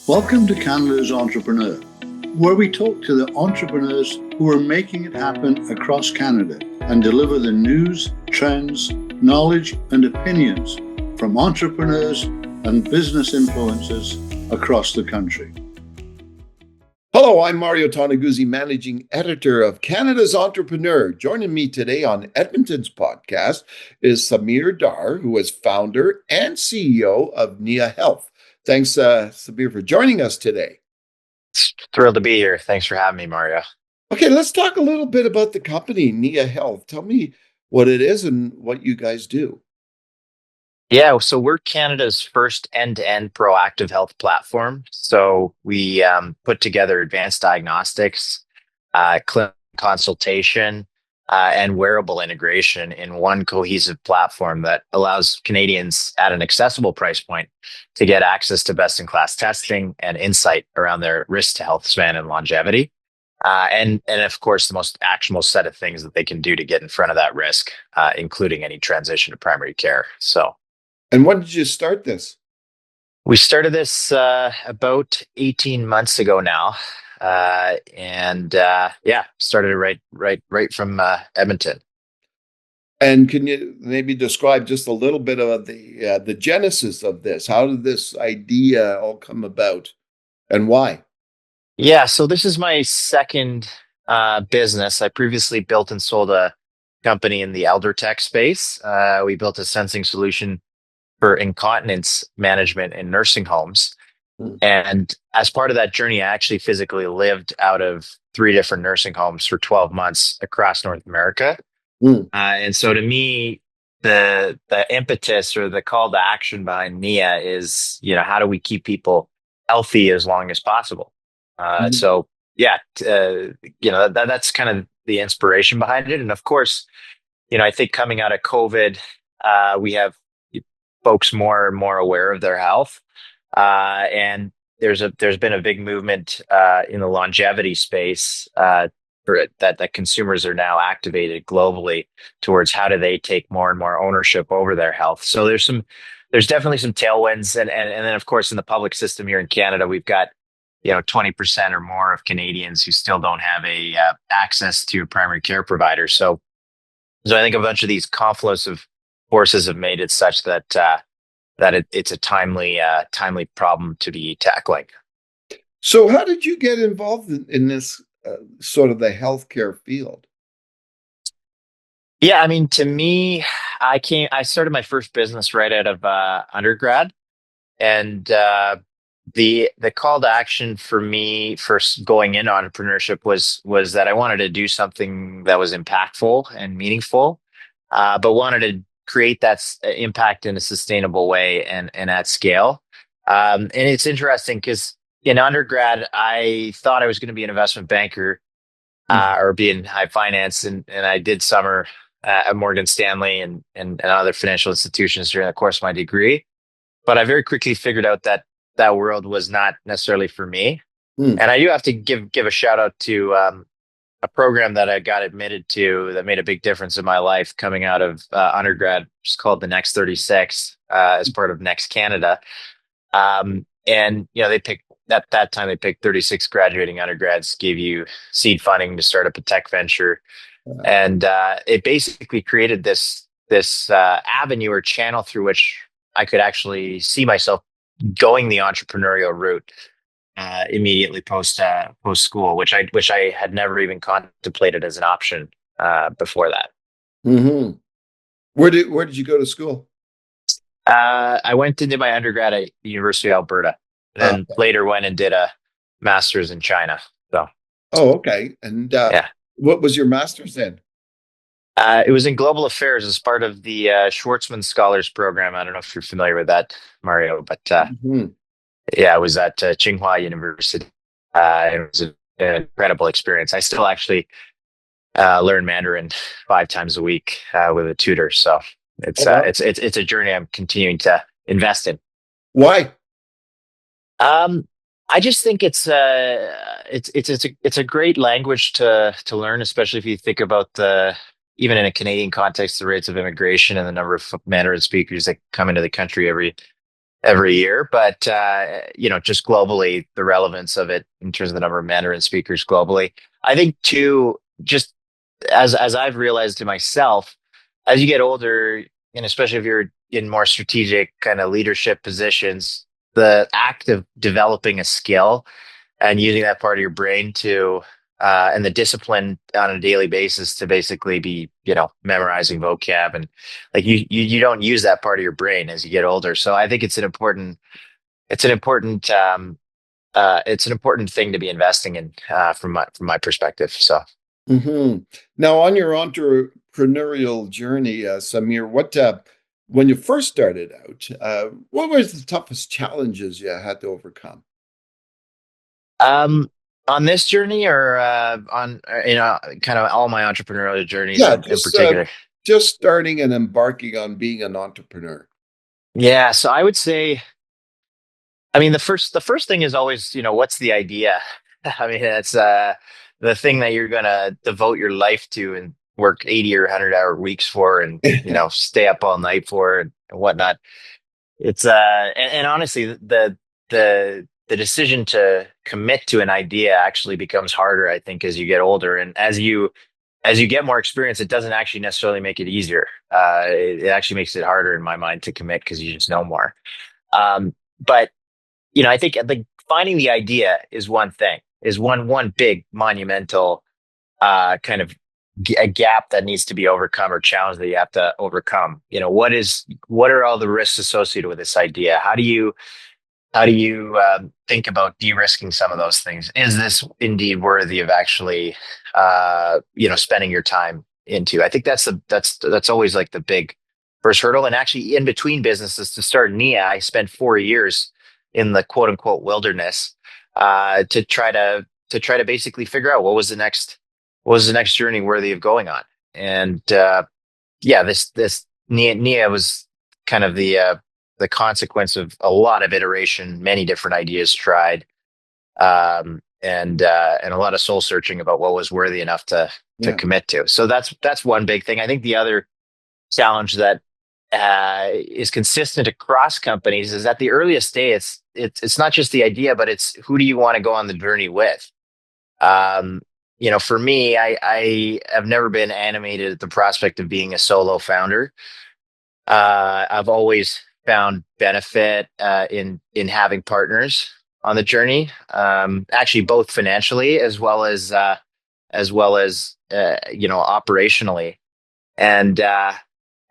Welcome to Canada's Entrepreneur, where we talk to the entrepreneurs who are making it happen across Canada and deliver the news, trends, knowledge, and opinions from entrepreneurs and business influencers across the country. Hello, I'm Mario Toneguzzi, Managing Editor of Canada's Entrepreneur. Joining me today on Edmonton's podcast is Samir Dar, who is founder and CEO of NiaHealth. Thanks, Samir, for joining us today. Thrilled to be here. Thanks for having me, Mario. Okay, let's talk a little bit about the company, NiaHealth. Tell me what it is and what you guys do. Yeah, so we're Canada's first end-to-end proactive health platform. So we put together advanced diagnostics, clinical consultation, and wearable integration in one cohesive platform that allows Canadians at an accessible price point to get access to best-in-class testing and insight around their risk to health span and longevity. And of course, the most actionable set of things that they can do to get in front of that risk, including any transition to primary care. And when did you start this? We started this about 18 months ago now, started it right from Edmonton. And can you maybe describe just a little bit of the genesis of this? How did this idea all come about, and why? Yeah, so this is my second business. I previously built and sold a company in the elder tech space. We built a sensing solution for incontinence management in nursing homes. And as part of that journey, I actually physically lived out of 3 different nursing homes for 12 months across North America. And so to me, the impetus or the call to action behind NIA is, how do we keep people healthy as long as possible? That's kind of the inspiration behind it. And of course, I think coming out of COVID, we have folks more and more aware of their health. And there's been a big movement in the longevity space that consumers are now activated globally towards how do they take more and more ownership over their health. So there's definitely some tailwinds, and then of course in the public system here in Canada, we've got 20% or more of Canadians who still don't have a access to a primary care provider. So I think a bunch of these confluence of forces have made it such that it's a timely problem to be tackling. So how did you get involved in this sort of the healthcare field? Yeah, I mean, to me, I started my first business right out of undergrad, and the call to action for me for going into entrepreneurship was that I wanted to do something that was impactful and meaningful, but wanted to create that impact in a sustainable way and at scale. And it's interesting because in undergrad, I thought I was going to be an investment banker or be in high finance. And I did summer at Morgan Stanley and other financial institutions during the course of my degree. But I very quickly figured out that world was not necessarily for me. And I do have to give a shout out to a program that I got admitted to that made a big difference in my life coming out of undergrad, which is called the Next 36 as part of Next Canada. And they picked at that time, they picked 36 graduating undergrads, gave you seed funding to start up a tech venture. And it basically created this avenue or channel through which I could actually see myself going the entrepreneurial route immediately post school, which I had never even contemplated as an option before that. Mm-hmm. Where did you go to school? I went and did my undergrad at University of Alberta, and later went and did a master's in China. So. Oh, okay. And what was your master's in? It was in global affairs as part of the Schwarzman Scholars program. I don't know if you're familiar with that, Mario, but yeah, I was at Tsinghua University. It was an incredible experience. I still actually learn Mandarin 5 times a week with a tutor. So it's a journey I'm continuing to invest in. Why? I just think it's a great language to learn, especially if you think about even in a Canadian context, the rates of immigration and the number of Mandarin speakers that come into the country every year, but just globally, the relevance of it in terms of the number of Mandarin speakers globally. I think too, just as I've realized to myself, as you get older, and especially if you're in more strategic kind of leadership positions, the act of developing a skill and using that part of your brain to and the discipline on a daily basis to basically be memorizing vocab, and like you don't use that part of your brain as you get older. So I think it's an important it's an important thing to be investing in from my perspective. So Hmm. Now, on your entrepreneurial journey, Samir, when you first started out, what was the toughest challenges you had to overcome? um on this journey, or on kind of all my entrepreneurial journeys Yeah, in particular. just starting and embarking on being an entrepreneur. Yeah, so I would say, I mean, the first thing is always, what's the idea? I mean, it's the thing that you're gonna devote your life to and work 80 or 100-hour weeks for, and stay up all night for, and whatnot. It's and honestly, the decision to commit to an idea actually becomes harder, I think, as you get older, and as you get more experience, it doesn't actually necessarily make it easier. It actually makes it harder in my mind to commit because you just know more. But I think like finding the idea is one thing, is one big monumental kind of a gap that needs to be overcome, or challenge that you have to overcome. What are all the risks associated with this idea? How do you think about de-risking some of those things? Is this indeed worthy of actually spending your time into? I think that's always like the big first hurdle. And actually, in between businesses, to start Nia, I spent 4 years in the quote unquote wilderness, to try to basically figure out what was the next journey worthy of going on. And yeah, this Nia was kind of the consequence of a lot of iteration, many different ideas tried, and a lot of soul searching about what was worthy enough to Yeah. commit to. So that's one big thing. I think the other challenge that is consistent across companies is at the earliest day, it's not just the idea, but it's who do you want to go on the journey with. For me, I have never been animated at the prospect of being a solo founder. I've always found benefit in having partners on the journey, actually both financially as well as operationally. And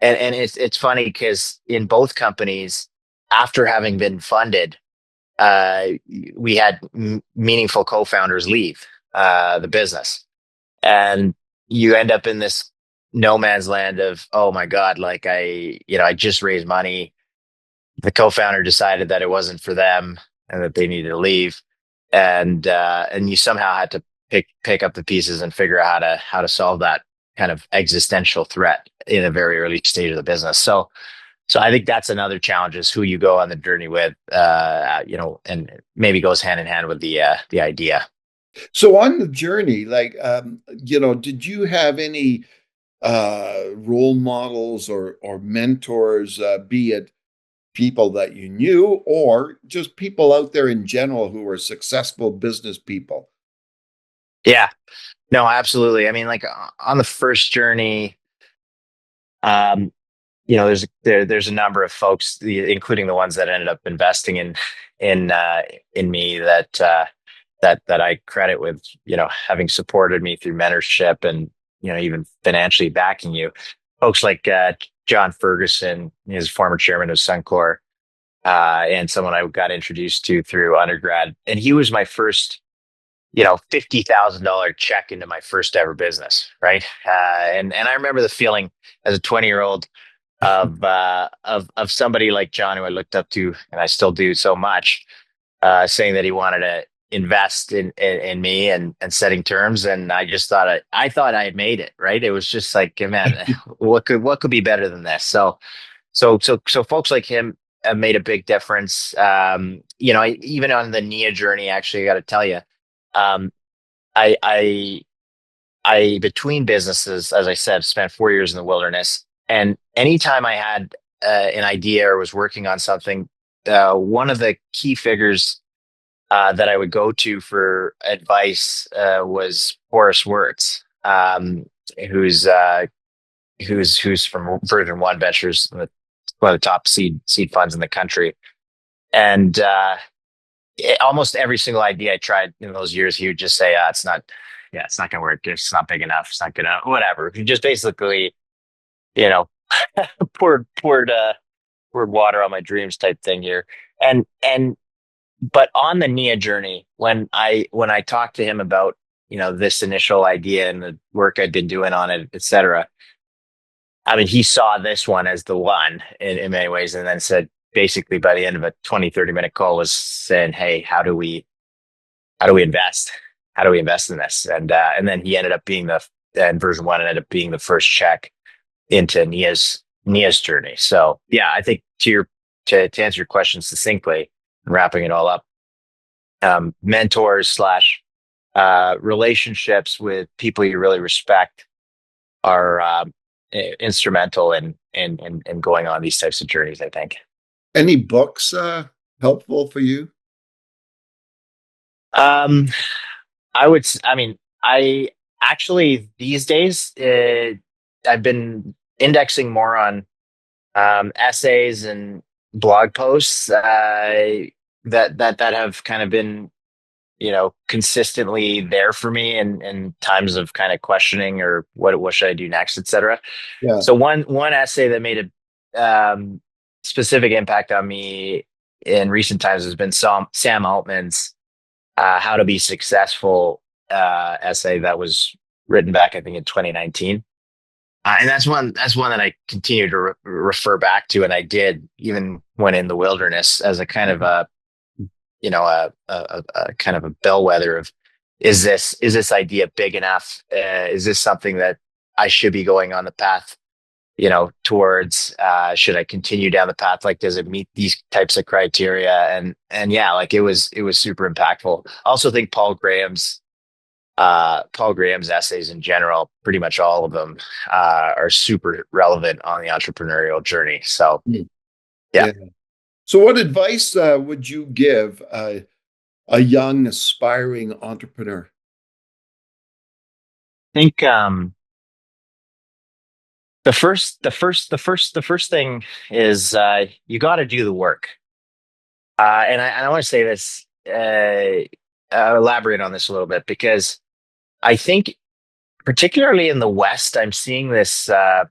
it's funny because in both companies, after having been funded, uh, we had meaningful co-founders leave the business, and you end up in this no man's land of, oh my god, like I just raised money. The co-founder decided that it wasn't for them and that they needed to leave, and you somehow had to pick up the pieces and figure out how to solve that kind of existential threat in a very early stage of the business. So I think that's another challenge, is who you go on the journey with, and maybe goes hand in hand with the idea. So on the journey, like, did you have any role models or mentors, be it people that you knew or just people out there in general who were successful business people? Yeah, no, absolutely. I mean, like on the first journey, um, there's a number of folks, including the ones that ended up investing in me, that I credit with having supported me through mentorship, and even financially backing you. Folks like John Ferguson, his former chairman of Suncor, and someone I got introduced to through undergrad, and he was my first $50,000 check into my first ever business, right? And I remember the feeling as a 20-year-old of somebody like John, who I looked up to, and I still do so much, saying that he wanted to invest in me, and setting terms. And I just thought I had made it, right? It was just like, man, what could be better than this? So folks like him have made a big difference. Even on the Nia journey, actually, I got to tell you, um, I, I, I, between businesses, as I said, spent 4 years in the wilderness. And anytime I had an idea or was working on something, one of the key figures that I would go to for advice was Horace Wirtz, who's from Version One Ventures, one of the top seed funds in the country. And almost every single idea I tried in those years, he would just say, "It's not going to work. It's not big enough. It's not gonna whatever." He just basically, you know, poured water on my dreams type thing here. And but on the Nia journey, when I talked to him about, this initial idea and the work I'd been doing on it, et cetera, I mean, he saw this one as the one in many ways, and then said, basically by the end of a 20-30 minute call, was saying, "Hey, how do we invest? How do we invest in this?" And then he ended up being and Version One ended up being the first check into Nia's journey. So yeah, I think to answer your question succinctly and wrapping it all up, mentors / relationships with people you really respect are instrumental in going on these types of journeys, I think. Any books helpful for you? I actually these days, I've been indexing more on essays and blog posts that have kind of been, consistently there for me in times of kind of questioning or what should I do next, et cetera. Yeah. So one essay that made a specific impact on me in recent times has been Sam Altman's How to Be Successful essay that was written back, I think, in 2019. And that's one that I continue to refer back to, and I did even when in the wilderness, as a kind of a kind of a bellwether of, is this idea big enough? Is this something that I should be going on the path, towards? Should I continue down the path? Like, does it meet these types of criteria? And yeah, like it was super impactful. I also think Paul Graham's essays in general, pretty much all of them, are super relevant on the entrepreneurial journey. So yeah. So what advice would you give a young aspiring entrepreneur? I think the first thing is you got to do the work. And I want to say this, elaborate on this a little bit, because I think particularly in the West, I'm seeing this kind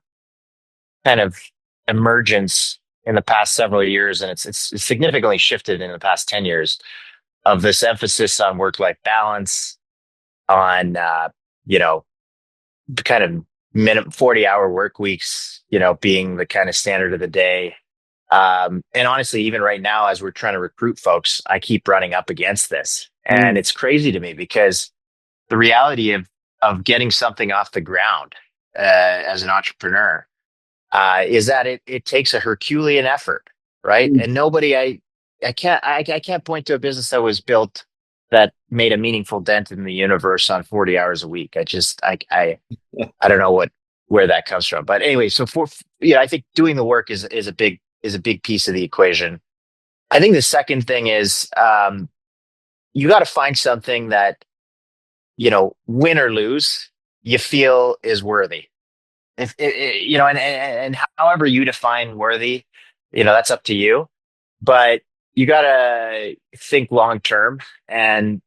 of emergence in the past several years, and it's significantly shifted in the past 10 years, of this emphasis on work-life balance, on the kind of minimum 40-hour work weeks, being the kind of standard of the day. And honestly, even right now, as we're trying to recruit folks, I keep running up against this, and it's crazy to me, because the reality of getting something off the ground as an entrepreneur is that it takes a Herculean effort, right? And I can't point to a business that was built that made a meaningful dent in the universe on 40 hours a week. I don't know where that comes from. But anyway, so I think doing the work is a big piece of the equation. I think the second thing is you got to find something that, win or lose, you feel is worthy. If and however you define worthy, that's up to you. But you gotta think long term and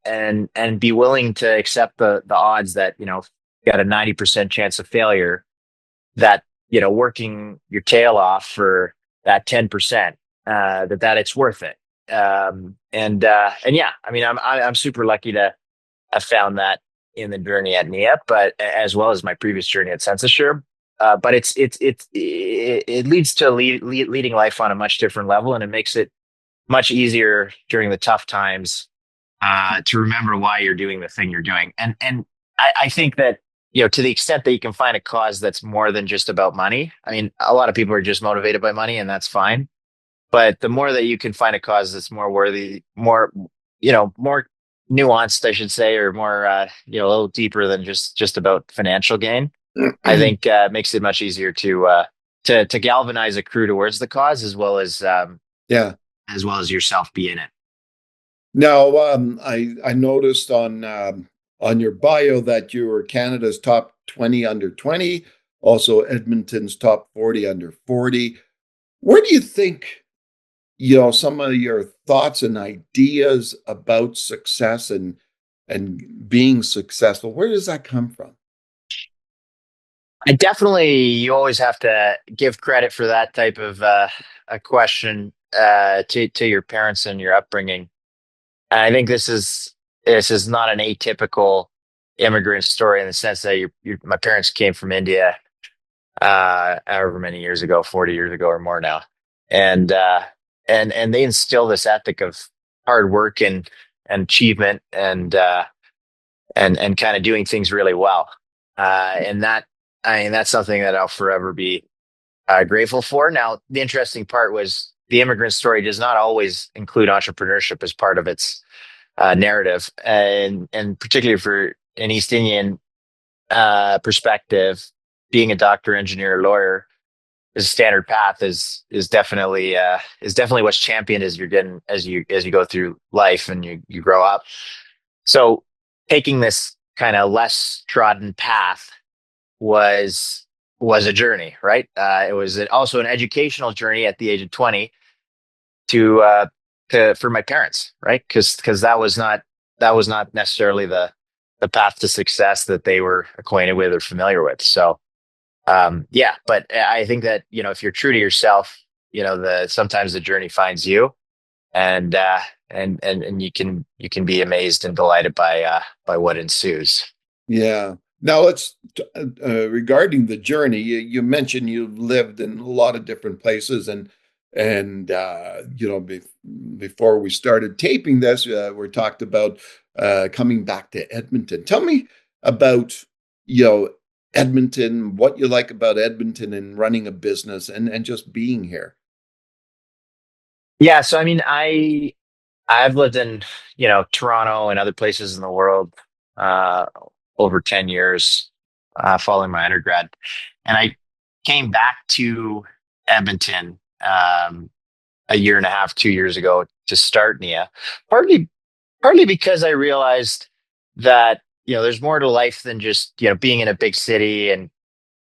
be willing to accept the odds that you got a 90% chance of failure. That working your tail off for that 10%, that it's worth it. And yeah, I mean, I'm super lucky to have found that in the journey at Nia, but as well as my previous journey at Sensassure. But it leads to leading life on a much different level, and it makes it much easier during the tough times to remember why you're doing the thing you're doing. And I think that to the extent that you can find a cause that's more than just about money. I mean, a lot of people are just motivated by money, and that's fine. But the more that you can find a cause that's more worthy, more more nuanced, I should say, or more a little deeper than just about financial gain, I think makes it much easier to galvanize a crew towards the cause, as well as as well as yourself be in it. Now, I noticed on your bio that you were Canada's top 20 under 20, also Edmonton's top 40 under 40. Where do you think, some of your thoughts and ideas about success and being successful, where does that come from? You always have to give credit for that type of a question to your parents and your upbringing. And I think this is not an atypical immigrant story in the sense that my parents came from India, however many years ago, 40 years ago or more now, and and they instill this ethic of hard work and achievement and kind of doing things really well, and that's something that I'll forever be grateful for. Now, the interesting part was the immigrant story does not always include entrepreneurship as part of its narrative, and particularly for an East Indian perspective, being a doctor, engineer, lawyer is a standard path is definitely what's championed as you're getting as you go through life and you grow up. So taking this kind of less trodden path was was a journey, right? It was also an educational journey at the age of 20 to for my parents, right? Because that was not necessarily the path to success that they were acquainted with or familiar with. So yeah, but I think that if you're true to yourself, the sometimes the journey finds you, and and you can be amazed and delighted by what ensues. Yeah. Now let's regarding the journey. You mentioned you've lived in a lot of different places, and before we started taping this, we talked about coming back to Edmonton. Tell me about you know Edmonton, what you like about Edmonton and running a business and just being here. Yeah, so I mean, I've lived in Toronto and other places in the world uh, over 10 years following my undergrad, and I came back to Edmonton a year and a half, 2 years ago to start NIA. Partly, partly because I realized that there's more to life than just being in a big city and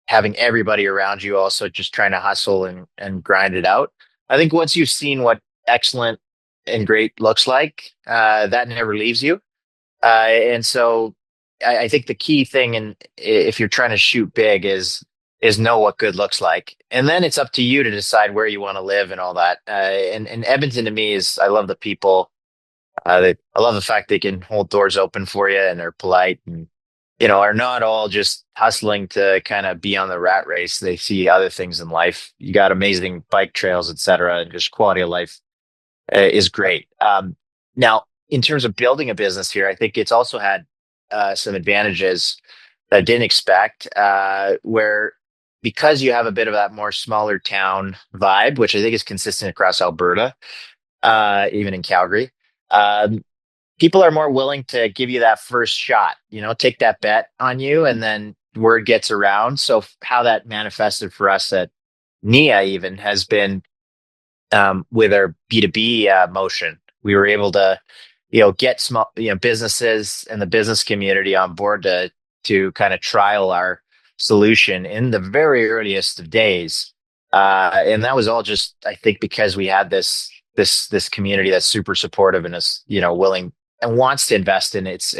having everybody around you also just trying to hustle and grind it out. I think once you've seen what excellent and great looks like, that never leaves you. And so I think the key thing, and if you're trying to shoot big, is know what good looks like, and then it's up to you to decide where you want to live and all that. And Edmonton to me is I love the people. I love the fact they can hold doors open for you and they're polite and are not all just hustling to kind of be on the rat race. They see other things in life. You got amazing bike trails, etc., and just quality of life is great. Now, in terms of building a business here, I think it's also had some advantages that I didn't expect. Where because you have a bit of that more smaller town vibe, which I think is consistent across Alberta, even in Calgary. Um, People are more willing to give you that first shot, take that bet on you, and then word gets around. So how that manifested for us at NIA even has been with our B2B motion. We were able to, get small, businesses and the business community on board to kind of trial our solution in the very earliest of days. And that was all just, I think, because we had this community that's super supportive and is, willing and wants to invest in its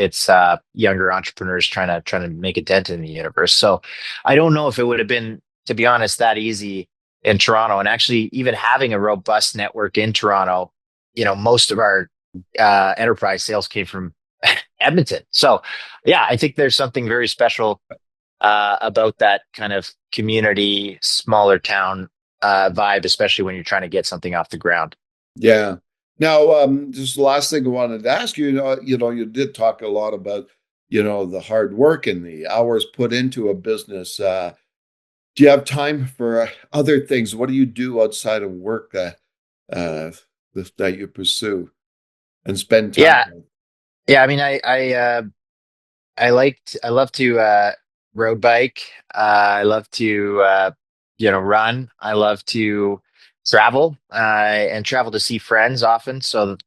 younger entrepreneurs trying to make a dent in the universe. So I don't know if it would have been, to be honest, that easy in Toronto. And actually, even having a robust network in Toronto, most of our enterprise sales came from Edmonton. So, yeah, I think there's something very special about that kind of community, smaller town vibe, especially when you're trying to get something off the ground. Yeah. Now, just the last thing I wanted to ask you, you did talk a lot about, the hard work and the hours put into a business. Do you have time for other things? What do you do outside of work uh, that you pursue and spend time Yeah, with? yeah. I mean, I love to road bike. I love to run. I love to travel and travel to see friends often. So,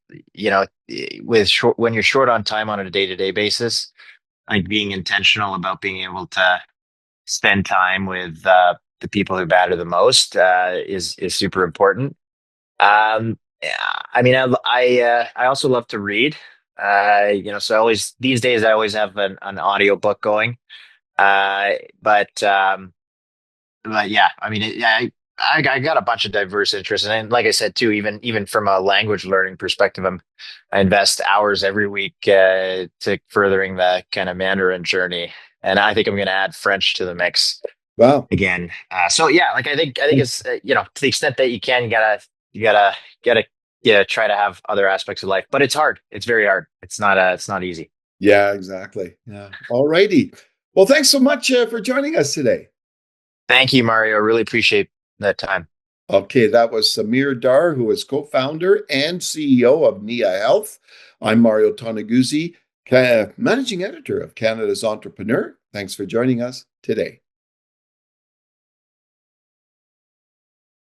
when you're short on time on a day-to-day basis, like being intentional about being able to spend time with the people who matter the most is super important. Yeah, I mean, I also love to read. So these days I always have an audio book going. Uh, but yeah, I mean, I got a bunch of diverse interests, and like I said too, even from a language learning perspective, I invest hours every week to furthering the kind of Mandarin journey, and I think I'm going to add French to the mix Wow. again. So yeah, like I think it's to the extent that you can, you gotta try to have other aspects of life, but it's hard. It's very hard. It's not easy. Yeah, exactly. Yeah. All righty. Well, thanks so much for joining us today. Thank you, Mario. Really appreciate that time. Okay, that was Samir Dar, who is co-founder and CEO of NiaHealth. I'm Mario Toneguzzi, managing editor of Canada's Entrepreneur. Thanks for joining us today.